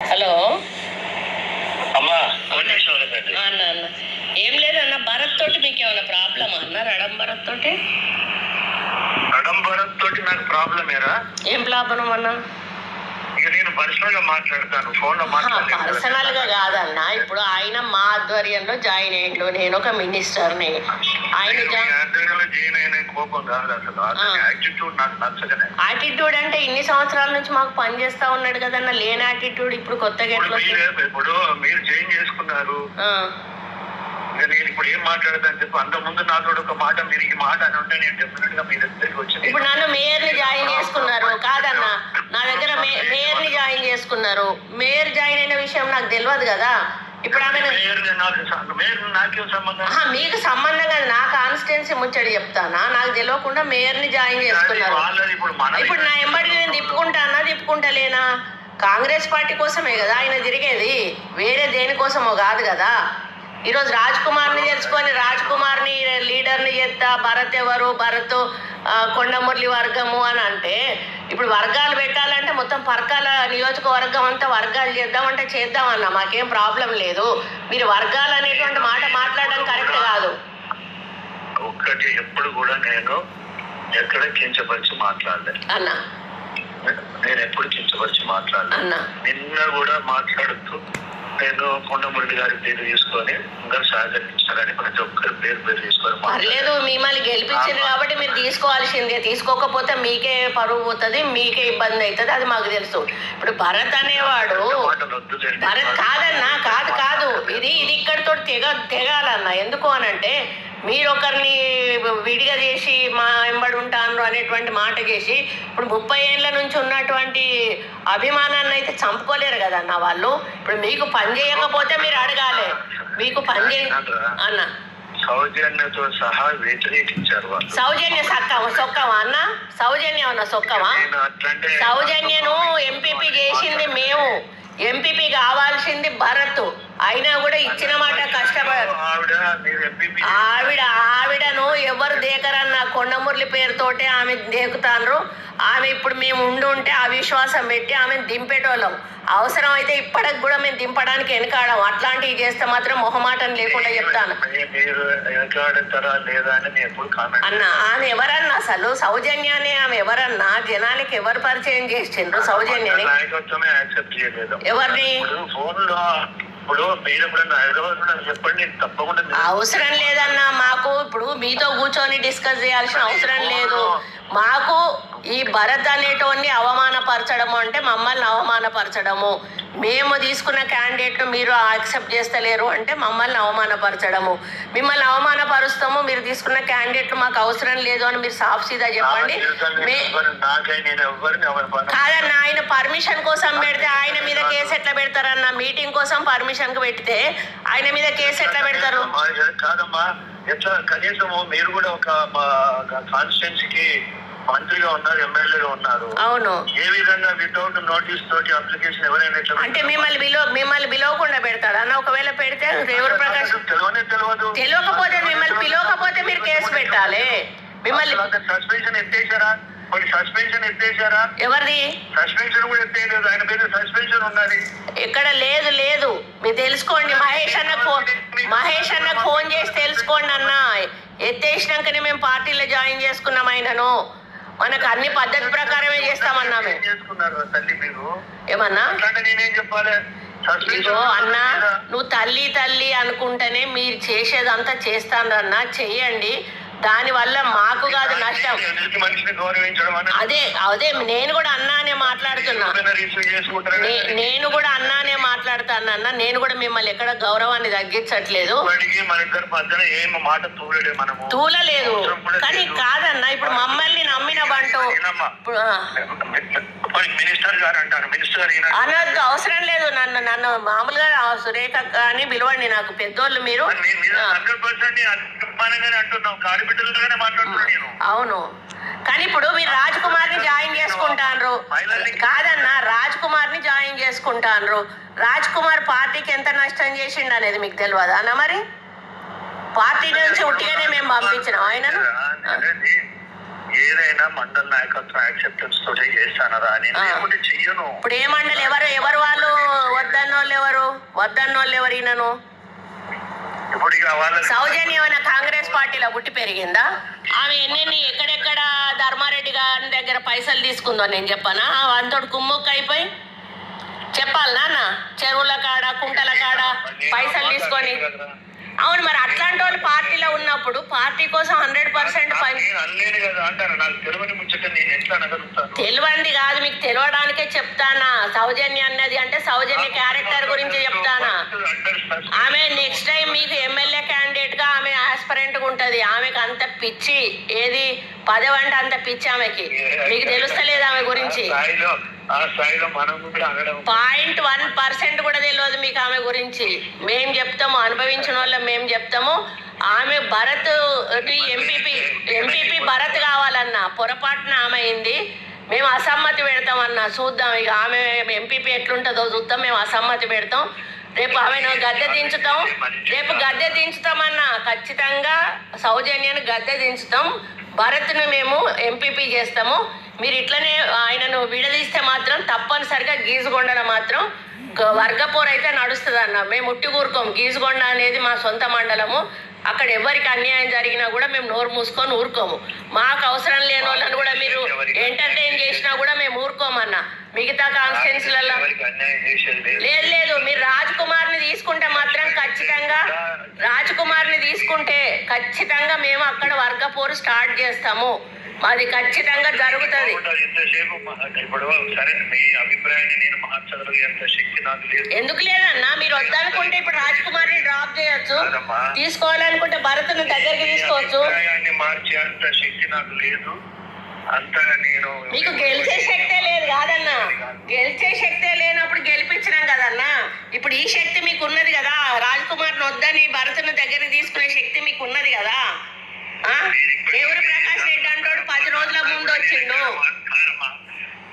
Hello అమ్మా అన్న అన్న ఏం లేదన్న భరత్ తోటి మీకు ఏమైనా ప్రాబ్లమ్ అన్న రడం భరత్ తోటి నాకు ప్రాబ్లం ఏరా? ఏం ప్రాబ్లం అన్న? ఇక నేను పర్సనల్ గా మాట్లాడతాను, ఫోన్ లో పర్సనల్ గా కాదన్న. ఇప్పుడు ఆయన మా ఆధ్వర్యంలో జాయిన్ అయ్యిండు, నేను ఒక మినిస్టర్ని. ఆయన ఆధ్వర్యంలో జాయిన్ అయిన కోపం కాదు అసలు, యాటిట్యూడ్ నాకు నచ్చకనే. యాటిట్యూడ్ అంటే ఇన్ని సంవత్సరాల నుంచి మాకు పని చేస్తా ఉన్నాడు కదన్న, లేని యాటిట్యూడ్ ఇప్పుడు కొత్తగా ఇప్పుడు మీరు జాయిన్ చేసుకున్నారు, నేను ఇప్పుడు ఏం మాట్లాడతాను చెప్పు. అంత ముందు నాతో ఒక మాట, మీరు ఈ మాట అని ఉంటే నేను డెఫినెట్ గా మీ దగ్గరికి వచ్చి. ఇప్పుడు నన్ను మేయర్ ని జాయిన్ చేసుకున్నారు కాదన్న, నా దగ్గర మేయర్ ని జాయిన్ చేసుకున్నారు. మేయర్ జాయిన్ అయిన విషయం నాకు తెలియదు కదా. ఇప్పుడు ఆమె మీకు సంబంధం కాదు, నా కాన్స్టిట్యున్సీ ముచ్చడి చెప్తానా, నాకు తెలియకుండా మేయర్ ని జాయిన్ చేసుకున్నారు. ఇప్పుడు నా ఎంబడి నేను తిప్పుకుంటలేనా? కాంగ్రెస్ పార్టీ కోసమే కదా ఆయన తిరిగేది, వేరే దేనికోసమో కాదు కదా. ఈరోజు రాజ్ కుమార్ని తెలుసుకొని రాజ్ కుమార్ని లీడర్ని చేస్తా, భరత్ ఎవరు, భరత్ కొండమురళి వర్గము అని అంటే, ఇప్పుడు వర్గాలు పెట్టాలంటే మొత్తం పరకాల నియోజకవర్గం అంతా వర్గాలు చేద్దామంటే చేద్దామన్నా, మాకేం ప్రాబ్లం లేదు. మీరు వర్గాలు అనేటువంటి మాట మాట్లాడడం కరెక్ట్ కాదు. ఒక్కటి ఎప్పుడు కూడా నేను ఎక్కడ కించపరిచి మాట్లాడలేదు అన్న, నేను ఎప్పుడు కించపరిచి మాట్లాడలేదు అన్న. నిన్న కూడా మాట్లాడుతూ నేను కొండమురళి గారి పేరు తీసుకొని ఇంకా సహకరించాలని ప్రతి ఒక్కరి పేరు తీసుకొని పర్లేదు. మిమ్మల్ని గెలిపించారు కాబట్టి మీరు తీసుకోవాల్సిందే, తీసుకోకపోతే మీకే పరువు పోతుంది, మీకే ఇబ్బంది అవుతుంది, అది మాకు తెలుసు. ఇప్పుడు భరత్ అనేవాడు, భరత్ కాదన్నా, కాదు ఇది ఇక్కడితో తెగాలన్నా. ఎందుకు అనంటే మీరు ఒకరిని విడిగా చేసి మా వెంబడి ఉంటాను అనేటువంటి మాట చేసి, ఇప్పుడు 30 ఏళ్ళ నుంచి ఉన్నటువంటి అభిమానాన్ని అయితే చంపుకోలేరు కదన్న వాళ్ళు. ఇప్పుడు మీకు పని చేయకపోతే మీరు అడగాలి, మీకు పని చేయ అన్న. సౌజన్యతో సహా వ్యతిరేకించారు. సౌజన్య సొక్కమా అన్న? సౌజన్యం అన్న సొక్కమా? సౌజన్యను ఎంపీపీ చేసింది మేము, ఎంపీపీ కావాల్సింది భరత్. అయినా కూడా ఇచ్చిన మాట కష్టపడదు. ఆవిడను ఎవరు దేకరన్న, కొండమురళి పేరుతోటే ఆమె దేకుతాండ్రు. ఆమె ఇప్పుడు మేము ఉంటే అవిశ్వాసం పెట్టి ఆమెను దింపేటోళ్ళం. అవసరం అయితే ఇప్పటికి కూడా మేము దింపడానికి వెనకాడం. అట్లాంటివి చేస్తే మాత్రం మొహమాటం లేకుండా చెప్తాను అన్న. ఆమె ఎవరన్నా అసలు సౌజన్యాన్ని, ఆమె ఎవరన్నా జనానికి ఎవరు పరిచయం చేసిండ్రు సౌజన్యాన్ని? ఎవరిని? అవసరం లేదన్నా మాకు. ఇప్పుడు మీతో కూర్చొని డిస్కస్ చేయాల్సిన అవసరం లేదు మాకు. ఈ భరత్ అనేటోన్ని అవమానపరచడము అంటే మమ్మల్ని అవమానపరచడము. మేము తీసుకున్న క్యాండిడేట్ను మీరు యాక్సెప్ట్ చేస్తలేరు అంటే మమ్మల్ని అవమానపరచడము. మిమ్మల్ని అవమానపరుస్తాము, మీరు తీసుకున్న క్యాండిడేట్లు మాకు అవసరం లేదు అని మీరు సాఫ్ సీదా చెప్పండి. కాదన్నా, ఆయన పర్మిషన్ కోసం పెడితే ఆయన మీద కేసు ఎట్లా పెడతారన్న? మీటింగ్ కోసం పర్మిషన్ కు పెడితే ఆయన మీద కేసు ఎట్లా పెడతారు? కాదమ్మా, ఎట్లా కనీసము మీరు కూడా ఒక కాన్స్టిట్యున్సీకి మంత్రిగా ఉన్నారు, ఎమ్మెల్యేగా ఉన్నారు. అవును. ఏ విధంగా వితౌట్ నోటీస్ తోటి అప్లికేషన్ ఎవరైనా అంటే మిమ్మల్ని పిలవకుండా పెడతాడు అన్న? ఒకవేళ పెడితే ఎవరు ప్రకాశం తెలియకపోతే మిమ్మల్ని పిలవకపోతే మీరు కేసు పెట్టాలి. మిమ్మల్ని సస్పెన్షన్ ఎత్తేసారా? సస్పెన్షన్ ఎత్తేసారా? ఎవరిది సస్పెన్షన్ కూడా ఎత్తేయలేదు, ఆయన పేరు సస్పెన్షన్ ఉన్నది. ఇక్కడ లేదు. మీరు తెలుసుకోండి. మహేష్ అన్నకు ఫోన్ చేసి తెలుసుకోండి అన్న. ఎత్తేసినాకనే మేము పార్టీలో జాయిన్ చేసుకున్నాం ఆయనను. మనకు అన్ని పద్ధతి ప్రకారమే చేస్తామన్నా. ఏమన్నా ఇగో అన్నా, నువ్వు తల్లి అనుకుంటేనే మీరు చేసేదంతా చేస్తానన్నా, చెయ్యండి. దానివల్ల మాకు కాదు నష్టం. అదే నేను కూడా అన్నానే మాట్లాడుతున్నా. అన్న, నేను కూడా మిమ్మల్ని ఎక్కడ గౌరవాన్ని తగ్గించట్లేదు, తూలలేదు. కానీ కాదన్నా, ఇప్పుడు మమ్మల్ని నమ్మిన బంటూ అనొద్దు, అవసరం లేదు. నన్ను మామూలుగా సురేఖ అని పిలవండి, నాకు పెద్దోళ్ళు మీరు. అవును, కానీ ఇప్పుడు మీరు రాజ్ కుమార్ ని జాయిన్ చేసుకుంటాన్రు కాదన్నా, రాజ్ కుమార్ ని జాయిన్ చేసుకుంటాన్రు. రాజ్ కుమార్ పార్టీకి ఎంత నష్టం చేసిండు అనేది మీకు తెలియదా అన్న? మరి పార్టీ నుంచి ఉట్టిగానే మేము పంపించినాం ఆయనను. ఏదైనా మండల నాయకత్వం యాక్సెప్టెన్స్ తోటే చేస్తానరా అని లేకుంటే చెయ్యను. ఇప్పుడు ఏ మండలి ఎవరు వాళ్ళు వద్దన్నోళ్ళు ఎవరు ఈయనను? ఇప్పుడు ఇక వాళ్ళ సౌజన్య ఏమైనా కాంగ్రెస్ పార్టీలో పుట్టి పెరిగిందా? ఆమె ఎక్కడెక్కడ ధర్మారెడ్డి గారి దగ్గర పైసలు తీసుకుందో నేను చెప్పానా? అంతటి కుమ్ముక్క అయిపోయి చెప్పాలి నాన్న, చెరువుల కాడ కుంటల కాడ పైసలు తీసుకొని. అవును, మరి అట్లాంటి వాళ్ళు పార్టీలో ఉన్నప్పుడు పార్టీ కోసం 100% తెలియంది కాదు, మీకు తెలియడానికే చెప్తానా. సౌజన్య అన్నది అంటే సౌజన్య క్యారెక్టర్ గురించి చెప్తానా. ఆమె నెక్స్ట్ టైం మీకు ఎమ్మెల్యే క్యాండిడేట్ గా ఆమె ఆస్పరెంట్ గా ఉంటది. ఆమెకు అంత పిచ్చి, ఏది పదవి అంటే అంత పిచ్చి ఆమెకి. మీకు తెలుస్తలేదు ఆమె గురించి. 0.1% కూడా తెలియదు మీకు ఆమె గురించి. మేము చెప్తాము, అనుభవించిన వాళ్ళం మేము చెప్తాము. ఆమె భరత్ ఎంపీపీ భరత్ కావాలన్నా పొరపాటున ఆమె అయింది. మేము అసమ్మతి పెడతామన్నా, చూద్దాం ఇక ఆమె ఎంపీపీ ఎట్లుంటుందో చూద్దాం. మేము అసమ్మతి పెడతాం. రేపు ఆమెను గద్దె దించుతామన్నా ఖచ్చితంగా సౌజన్యాన్ని గద్దె దించుతాం. భరత్ను మేము ఎంపీపీ చేస్తాము. మీరు ఇట్లనే ఆయనను విడదీస్తే మాత్రం తప్పనిసరిగా గీజుగొండలో మాత్రం వర్గపోరు అయితే నడుస్తుంది అన్న. మేము ఉట్టి ఊరుకోం. గీజుగొండ అనేది మా సొంత మండలము. అక్కడ ఎవరికి అన్యాయం జరిగినా కూడా మేము నోరు మూసుకొని ఊరుకోము. మాకు అవసరం లేని వాళ్ళని కూడా మీరు ఎంటర్టైన్ చేసినా కూడా మేము ఊరుకోమన్నా. మిగతా కాన్స్టిట్యున్సీలలో లేదు. మీరు రాజ్ కుమార్ని తీసుకుంటే మాత్రం ఖచ్చితంగా మేము అక్కడ వర్గపోరు స్టార్ట్ చేస్తాము. అది ఖచ్చితంగా జరుగుతుంది. ఎందుకు లేదన్నా? మీరు వద్దనుకుంటే ఇప్పుడు రాజ్ కుమార్ ని డ్రాప్ చేయొచ్చు, తీసుకోవాలనుకుంటే భరత్ను దగ్గరికి తీసుకోవచ్చు. మీకు గెలిచే శక్తే లేదు కాదన్నా. గెలిచే శక్తే లేనప్పుడు గెలిపించినాం కదన్నా. ఇప్పుడు ఈ శక్తి మీకు ఉన్నది కదా. రాజ్ కుమార్ వద్దని భరత్ను దగ్గరికి తీసుకునే శక్తి మీకు ఉన్నది కదా. దేవుడు ప్రకాష్ రెడ్డి అంటోడు 10 రోజుల ముందు వచ్చిండు.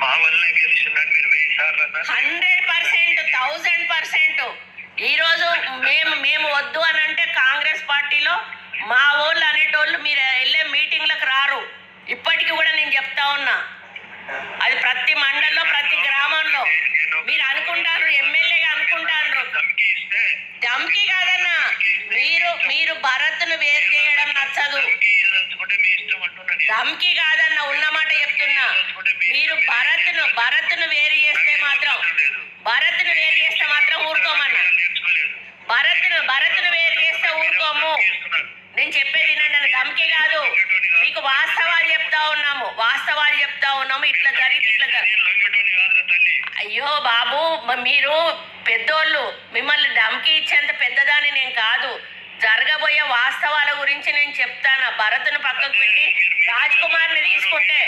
100% ఈ రోజు మేము వద్దు అని అంటే కాంగ్రెస్ పార్టీలో మా వాళ్ళు అనేటోళ్ళు మీరు వెళ్ళే మీటింగ్లకు రారు. ఇప్పటికీ కూడా నేను చెప్తా ఉన్నా. అది ప్రతి మండలంలో ప్రతి గ్రామంలో మీరు అనుకుంటారు, ఎమ్మెల్యేగా అనుకుంటారు. ధమ్కి కాదన్నా, మీరు భరత్ను వేరు చేయడం నచ్చదు. ధమ్కి కాదన్నా, ఉన్నమాట చెప్తున్నా. మీరు భరత్ను వేరు చేస్తే మాత్రం ఊరుకోమన్నా. భరత్ను వేరు చేస్తే ఊరుకోము. నేను చెప్పేది వినండి. ధమ్కి కాదు, మీకు వాస్తవాలు చెప్తా ఉన్నాము. ఇట్లా జరిగి అయ్యో బాబు, మీరు పెద్దోళ్ళు, మిమ్మల్ని ధమ్కి ఇచ్చేంత పెద్దదాన్ని నేను కాదు. జరగబోయే వాస్తవాల గురించి నేను చెప్తాను. భరత్ను పక్కకు పెట్టి రాజ్ కుమార్ని తీసుకుంటే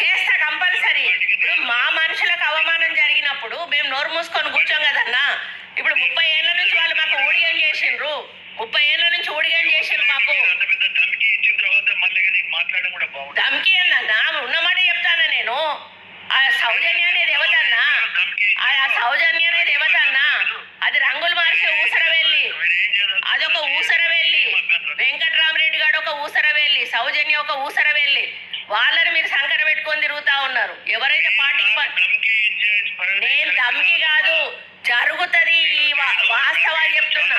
చేస్తా కంపల్సరీ. ఇప్పుడు మా మనుషులకు అవమానం జరిగినప్పుడు మేము నోరు మూసుకొని కూర్చోం కదన్నా. ఇప్పుడు 30 ఏళ్ల నుంచి వాళ్ళు మాకు ఊడిగం చేసిండ్రు. 30 ఏళ్ల నుంచి ఊడిగం చేసిండ్రు మాకు. ధమ్కి అన్నా, ఉన్నమాట చెప్తానా నేను. ఆ సౌజన్య అనేది ఎవతన్నా, అది రంగులు మార్చే ఊసరవెల్లి. అదొక ఊసరవెల్లి. వెంకట్రామరెడ్డి గారు ఒక ఊసరవెల్లి, సౌజన్య ఒక ఊసరవెల్లి. వాళ్ళని మీరు సంకర పెట్టుకొని తిరుగుతా ఉన్నారు. ఎవరైతే పార్టీకి నేను ధమ్కి కాదు, జరుగుతుంది. వాస్తవాలు చెప్తున్నా.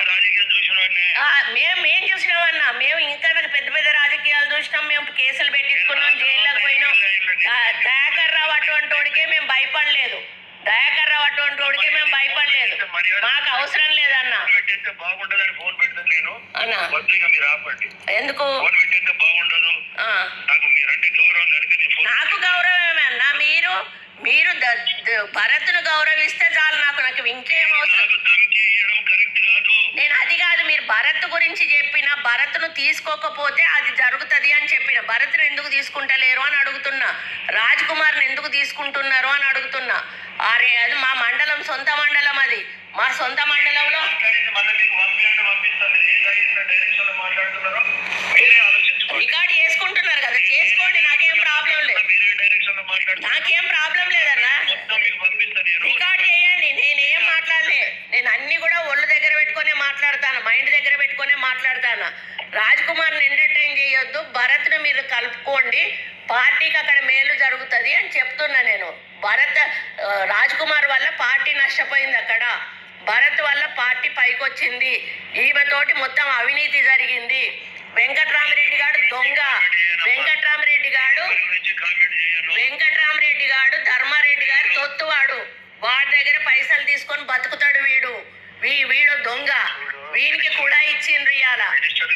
మేం చూసినామన్నా. మేము ఇంకా పెద్ద పెద్ద రాజకీయాలు చూసినాం. మేము కేసులు పెట్టించుకున్నాం, జైల్లోకి పోయినాం. దయాకర్ రావు అటువంటికే మేము భయపడలేదు. మాకు అవసరం లేదన్నా. ఎందుకు నాకు గౌరవమే అన్నా. మీరు భరత్ను గౌరవిస్తే చాలు. నాకు ఇంకేం అవసరం. నేను అది కాదు, మీరు భరత్ గురించి చెప్పిన, భరత్ను తీసుకోకపోతే అది జరుగుతుంది అని చెప్పిన. భరత్ను ఎందుకు తీసుకుంటలేరు అని అడుగుతున్నా. రాజ్ కుమార్ని ఎందుకు తీసుకుంటున్నారు అని అడుగుతున్నా. అరే, అది మా మండలం, సొంత మండలం. అది మా సొంత మండలంలో రికార్డు చేసుకుంటున్నారు కదా, చేసుకోండి. నాకేం ప్రాబ్లం లేదన్నా. రికార్డు చేయండి. నేనేం మాట్లాడలే. నేను అన్ని కూడా ఒళ్ళు దగ్గర పెట్టుకునే మాట్లాడతాను, మైండ్ దగ్గర పెట్టుకునే మాట్లాడతాను. రాజ్ కుమార్ని ఎంటర్టైన్ చేయొద్దు, భరత్ను మీరు కలుపుకోండి, పార్టీకి అక్కడ మేలు జరుగుతుంది అని చెప్తున్నా నేను. భరత్ రాజ్ కుమార్ వల్ల పార్టీ నష్టపోయింది, అక్కడ భరత్ వల్ల పార్టీ పైకొచ్చింది. ఈమెతోటి మొత్తం అవినీతి జరిగింది. వెంకట్రామరెడ్డి గారు దొంగ, వెంకట్రామరెడ్డి గారు ధర్మారెడ్డి గారు తొత్తువాడు, వాడి దగ్గర పైసలు తీసుకొని బతుకుతాడు వీడు. వీడు దొంగ, వీనికి కూడా ఇచ్చిండ్రు ఇవాళ. మినిస్టర్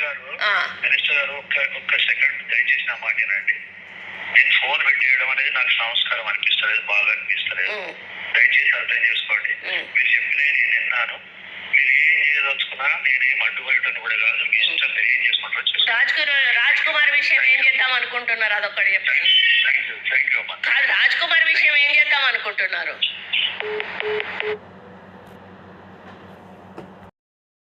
గారు ఒక్క సెకండ్ దయచేసి నా మాట్లాడండి. నేను ఫోన్ పెట్టేయడం అనేది నాకు సంస్కారం అనిపిస్తలేదు, బాగా అనిపిస్తలేదు. దయచేసి అర్థం చేసుకోండి. మీరు చెప్పిన నేను విన్నాను. మీరు ఏం చేయదలుచుకున్నా నేనేం అడ్డుపడటం కూడా కాదు, మీ ఇష్టం మీరు ఏం చేసుకుంటారో. రాజ్ కుమార్ విషయం ఏం చేద్దాం అనుకుంటున్నారు అదొక్కటి చెప్పండి. థ్యాంక్ యూ అమ్మా. రాజ్ కుమార్ విషయం ఏం చేద్దాం అనుకుంటున్నారు?